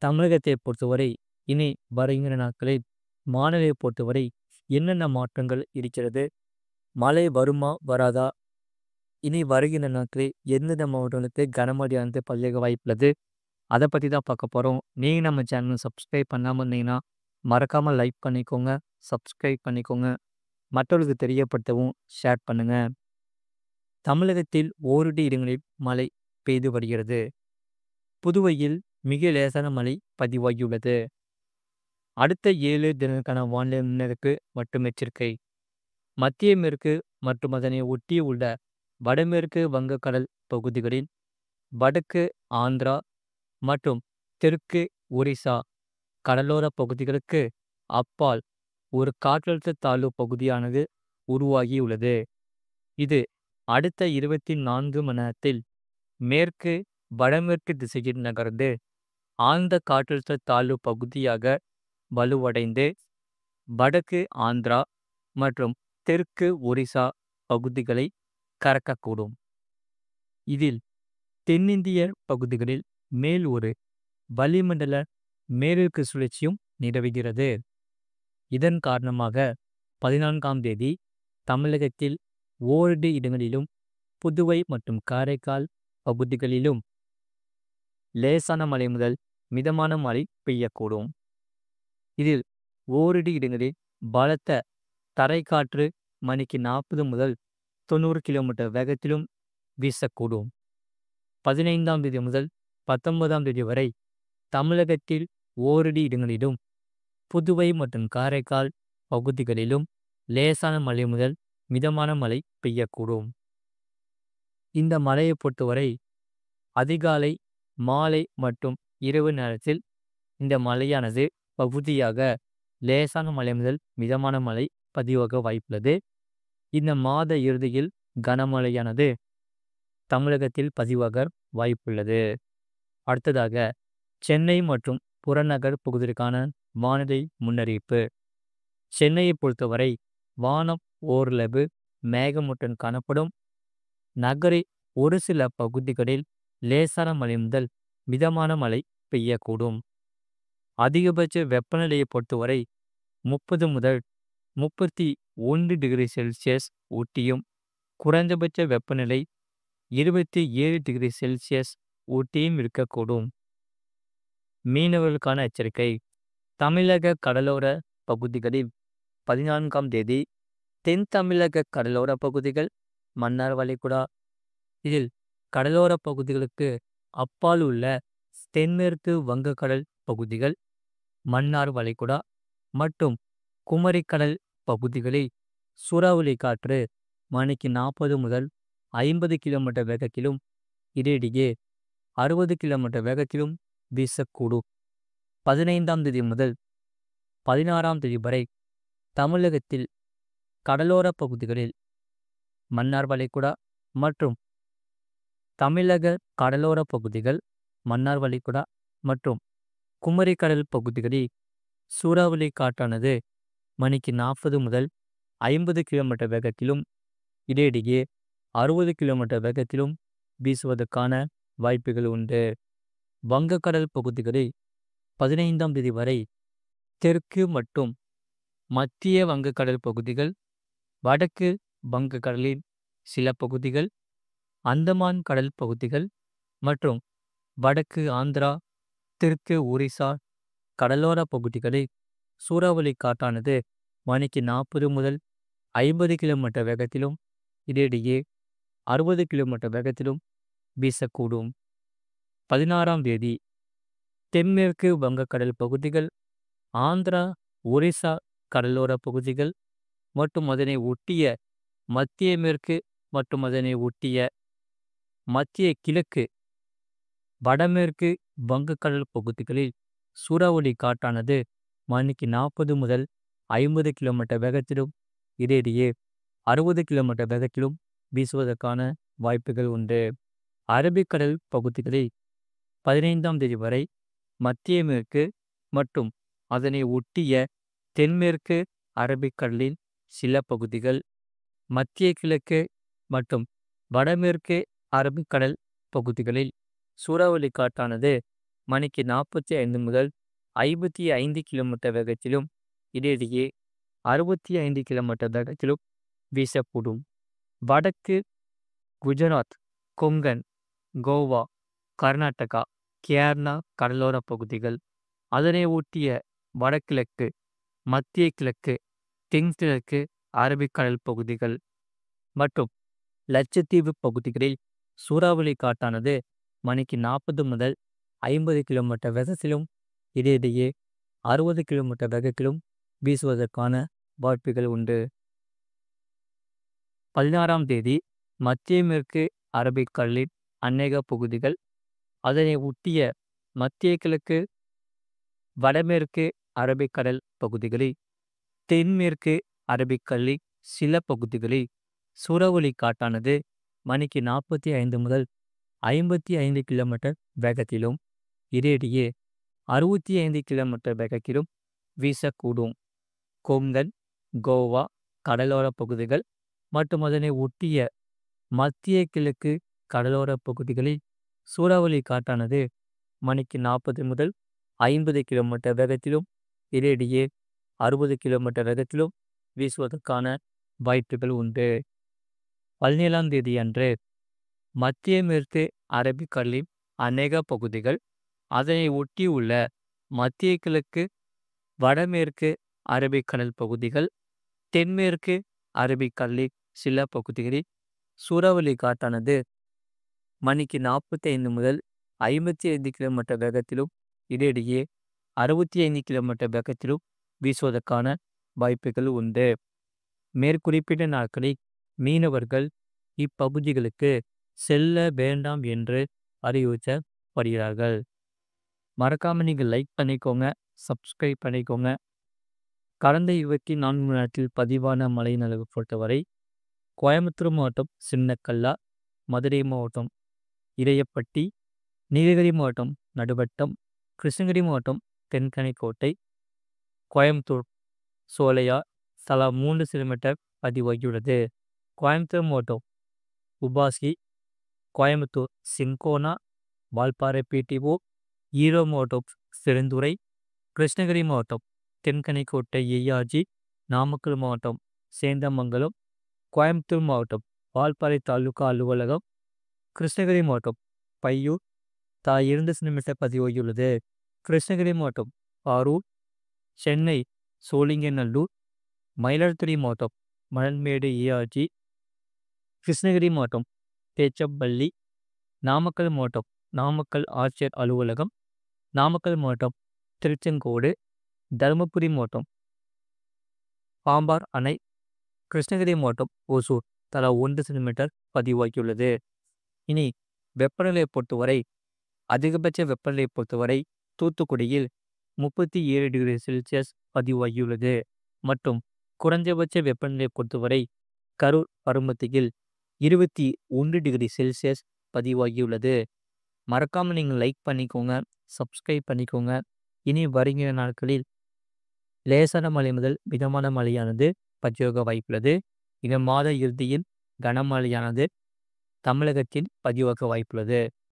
தமிழகத்தை பொறுத்தவரை இனி வருகிற நாட்களில் வானிலையை பொறுத்தவரை என்னென்ன மாற்றங்கள் இருக்கிறது? மழை வருமா? வராதா? இனி வருகிற நாட்களில் எந்தெந்த மாவட்டங்களுக்கு கனமழையானது பதிவாக வாய்ப்புள்ளது? அதை பற்றி தான் பார்க்க போகிறோம். நீங்கள் நம்ம சேனலை சப்ஸ்கிரைப் பண்ணாமல் இருந்தீங்கன்னா மறக்காமல் லைக் பண்ணிக்கோங்க, சப்ஸ்கிரைப் பண்ணிக்கோங்க, மற்றவர்களுக்கு தெரியப்படுத்தவும் ஷேர் பண்ணுங்க. தமிழகத்தில் ஓரிரு இடங்களில் மழை பெய்து வருகிறது. புதுவையில் மிக லேசான மழை பதிவாகியுள்ளது. அடுத்த 7 தினங்களுக்கான வானிலை முன்னறிவிப்பு மற்றும் எச்சரிக்கை. மத்திய மேற்கு மற்றும் அதனை ஒட்டி உள்ள வடமேற்கு வங்கக்கடல் பகுதிகளில், வடக்கு ஆந்திரா மற்றும் தெற்கு ஒரிசா கடலோர பகுதிகளுக்கு அப்பால் ஒரு காற்றழுத்த தாழ்வு பகுதியானது உருவாகியுள்ளது. இது அடுத்த 24 மணி நேரத்தில் மேற்கு வடமேற்கு திசையில் நகர்ந்து ஆழ்ந்த காற்றழுத்த தாழ்வு பகுதியாக வலுவடைந்து வடக்கு ஆந்திரா மற்றும் தெற்கு ஒரிசா பகுதிகளை கடக்கக்கூடும். இதில் தென்னிந்திய பகுதிகளில் மேல் ஒரு வளிமண்டல மேலடுக்கு சுழற்சியும் நிலவுகிறது. இதன் காரணமாக 14ஆம் தேதி தமிழகத்தில் ஓரிரு இடங்களிலும், புதுவை மற்றும் காரைக்கால் பகுதிகளிலும் லேசான மழை முதல் மிதமான மழை பெய்யக்கூடும். இதில் ஓரிரு இடங்களில் பலத்த தரைக்காற்று மணிக்கு 40 முதல் 90 கிலோமீட்டர் வேகத்திலும் வீசக்கூடும். 15ஆம் தேதி முதல் 19ஆம் தேதி வரை தமிழகத்தில் ஓரிரு இடங்களிலும், புதுவை மற்றும் காரைக்கால் பகுதிகளிலும் லேசான மழை முதல் மிதமான மழை பெய்யக்கூடும். இந்த மழையை பொறுத்தவரை அதிகாலை, மாலை மற்றும் இரவு நேரத்தில் இந்த மழையானது பகுதியாக லேசான மழை முதல் மிதமான மழை பதிவாக வாய்ப்புள்ளது. இந்த மாத இறுதியில் கனமழையானது தமிழகத்தில் பதிவாக வாய்ப்புள்ளது. அடுத்ததாக சென்னை மற்றும் புறநகர் பகுதிகளுக்கான வானிலை முன்னறிவிப்பு. சென்னையை பொறுத்தவரை வானம் ஓரளவு மேகமூட்டம் காணப்படும். நகரில் ஒரு சில பகுதிகளில் லேசான மழை முதல் மிதமான மழை பெய்யக்கூடும். அதிகபட்ச வெப்பநிலையை பொறுத்தவரை 30 முதல் 31 டிகிரி செல்சியஸ் ஊட்டியும், குறைந்தபட்ச வெப்பநிலை 27 டிகிரி செல்சியஸ் ஊட்டியும் இருக்கக்கூடும். மீனவர்களுக்கான எச்சரிக்கை. தமிழக கடலோர பகுதிகளில் 14ஆம் தேதி தென் தமிழக கடலோர பகுதிகள், மன்னார் வளைகுடா, இதில் கடலோர பகுதிகளுக்கு அப்பால் உள்ள தென்மேற்கு வங்கக்கடல் பகுதிகள், மன்னார் வளைகுடா மற்றும் குமரிக்கடல் பகுதிகளில் சூறாவளி காற்று மணிக்கு 40 முதல் 50 கிலோமீட்டர் வேகத்திலும், இடையிடையே 60 கிலோமீட்டர் வேகத்திலும் வீசக்கூடும். 15ஆம் தேதி முதல் 16ஆம் தேதி வரை தமிழகத்தில் கடலோர பகுதிகளில், மன்னார் வளைகுடா மற்றும் தமிழக கடலோர பகுதிகள், மன்னார் வளைகுடா மற்றும் குமரிக்கடல் பகுதிகளில் சூறாவளி காற்றானது மணிக்கு 40 முதல் 50 கிலோமீட்டர் வேகத்திலும், இடையிடையே 60 கிலோமீட்டர் வேகத்திலும் வீசுவதற்கான வாய்ப்புகள் உண்டு. வங்கக்கடல் பகுதிகளில் 15ஆம் தேதி வரை தெற்கு மற்றும் மத்திய வங்கக்கடல் பகுதிகள், வடக்கு வங்கக்கடலின் சில பகுதிகள், அந்தமான் கடல் பகுதிகள் மற்றும் வடக்கு ஆந்திரா, தெற்கு ஒரிசா கடலோர பகுதிகளில் சூறாவளி காற்றானது மணிக்கு 40 முதல் 50 கிலோமீட்டர் வேகத்திலும், இடையிடையே 60 கிலோமீட்டர் வேகத்திலும் வீசக்கூடும். 16ஆம் தேதி தென்மேற்கு வங்கக்கடல் பகுதிகள், ஆந்திரா, ஒரிசா கடலோர பகுதிகள் மற்றும் அதனை ஒட்டிய மத்திய மேற்கு மற்றும் அதனை ஒட்டிய மத்திய கிழக்கு வடமேற்கு வங்கக்கடல் பகுதிகளில் சூறாவளி காற்றானது மணிக்கு 40 முதல் 50 கிலோமீட்டர் வேகத்திலும், இடையிடையே 60 கிலோமீட்டர் வேகத்திலும் வீசுவதற்கான வாய்ப்புகள் உண்டு. அரபிக்கடல் பகுதிகளில் 15ஆம் தேதி வரை மத்திய மேற்கு மற்றும் அதனை ஒட்டிய தென்மேற்கு அரபிக்கடலின் சில பகுதிகள், மத்திய கிழக்கு மற்றும் வடமேற்கு அரபிக்கடல் பகுதிகளில் சூறாவளி காற்றானது மணிக்கு 45 முதல் 55 கிலோமீட்டர் வேகத்திலும் இடையிடையே 65 கிலோமீட்டர் வேகத்திலும் வீசக்கூடும். வடக்கு குஜராத், கொங்கன், கோவா, கர்நாடகா, கேரளா கடலோர பகுதிகள், அதனை ஒட்டிய வடகிழக்கு, மத்திய கிழக்கு, தென்கிழக்கு அரபிக்கடல் பகுதிகள் மற்றும் லட்சத்தீவு பகுதிகளில் சூறாவளி காற்றானது மணிக்கு 40 முதல் 50 கிலோமீட்டர் வேகத்திலும் இடையிடையே 60 கிலோமீட்டர் வேகத்திலும் வீசுவதற்கான வாய்ப்புகள் உண்டு. 16ஆம் தேதி மத்திய மேற்கு அரபிக்கடலின் அநேக பகுதிகள், அதனை ஒட்டிய மத்திய கிழக்கு, வடமேற்கு அரபிக்கடல் பகுதிகளில், தென்மேற்கு அரபிக்கடலின் சில பகுதிகளில் சூறாவளி காற்றானது மணிக்கு 45 முதல் 55 கிலோமீட்டர் வேகத்திலும் இடையிடையே 65 கிலோமீட்டர் வேகத்திலும் வீசக்கூடும். கொங்கன், கோவா கடலோர பகுதிகள் மற்றும் அதனை ஒட்டிய மத்திய கிழக்கு கடலோர பகுதிகளில் சூறாவளி காற்றானது மணிக்கு 40 முதல் 50 கிலோமீட்டர் வேகத்திலும் இடையிடையே 60 கிலோமீட்டர் வேகத்திலும் வீசுவதற்கான வாய்ப்புகள் உண்டு. 17ஆம் தேதி அன்று மத்திய மேற்கு அரபிக்கடலின் அநேக பகுதிகள், அதனை ஒட்டியுள்ள மத்திய கிழக்கு, வடமேற்கு அரபிக்கடல் பகுதிகள், தென்மேற்கு அரபிக்கடலின் சில பகுதிகளில் சூறாவளி காற்றானது மணிக்கு 45 முதல் 55 கிலோமீட்டர் வேகத்திலும் இடையிடையே 65 கிலோமீட்டர் வேகத்திலும் வீசுவதற்கான வாய்ப்புகள் உண்டு. மேற்குறிப்பிட்ட நாட்களில் மீனவர்கள் இப்பகுதிகளுக்கு செல்ல வேண்டாம் என்று அறிவுறுத்தப்படுகிறார்கள். மறக்காம நீங்கள் லைக் பண்ணிக்கோங்க, சப்ஸ்கிரைப் பண்ணிக்கோங்க. கடந்த 24 மணி நேரத்தில் பதிவான மழையின் அளவு பொறுத்தவரை கோயம்புத்தூர் மாவட்டம் சின்னக்கல்லா, மதுரை மாவட்டம் இடையப்பட்டி, நீலகிரி மாவட்டம் நடுவட்டம், கிருஷ்ணகிரி மாவட்டம் தென்கனிக்கோட்டை, கோயம்புத்தூர் சோலையார் தலா 3 சென்டிமீட்டர் பதிவாகியுள்ளது. கோயம்புத்தூர் மாவட்டம் உபாசி, கோயம்புத்தூர் சிங்கோனா, வால்பாறை பிடிஓ, ஈரோடு மாவட்டம் செருந்துறை, கிருஷ்ணகிரி மாவட்டம் தென்கனிக்கோட்டை ஏஆர்ஜி, நாமக்கல் மாவட்டம் சேந்தமங்கலம், கோயம்புத்தூர் மாவட்டம் வால்பாறை தாலுகா அலுவலகம், கிருஷ்ணகிரி மாவட்டம் பையூர் தலா 2 சென்டிமீட்டர் பதிவாகியுள்ளது. கிருஷ்ணகிரி மாவட்டம் பாரூர், சென்னை சோழிங்கநல்லூர், மயிலாடுதுறை மாவட்டம் மணல்மேடு ஏஆர்ஜி, கிருஷ்ணகிரி மாவட்டம் தேச்சம்பள்ளி, நாமக்கல் மாவட்டம் நாமக்கல் ஆட்சியர் அலுவலகம், நாமக்கல் மாவட்டம் திருச்செங்கோடு, தருமபுரி மாவட்டம் பாம்பார் அணை, கிருஷ்ணகிரி மாவட்டம் ஓசூர் தலா 1 சென்டிமீட்டர் பதிவாகியுள்ளது. இனி வெப்பநிலையை பொறுத்தவரை அதிகபட்ச வெப்பநிலையை பொறுத்தவரை தூத்துக்குடியில் 37 டிகிரி செல்சியஸ் பதிவாகியுள்ளது மற்றும் குறைந்தபட்ச வெப்பநிலையை பொறுத்தவரை கரூர் பருமத்தியில் 21 டிகிரி செல்சியஸ் பதிவாகியுள்ளது. மறக்காமல் நீங்கள் லைக் பண்ணிக்கோங்க, சப்ஸ்கிரைப் பண்ணிக்கோங்க. இனி வருகிற நாட்களில் லேசான மழை முதல் மிதமான மழையானது பதிவாக வாய்ப்புள்ளது. இந்த மாத இறுதியில் கனமழையானது தமிழகத்தில் பதிவாக வாய்ப்புள்ளது.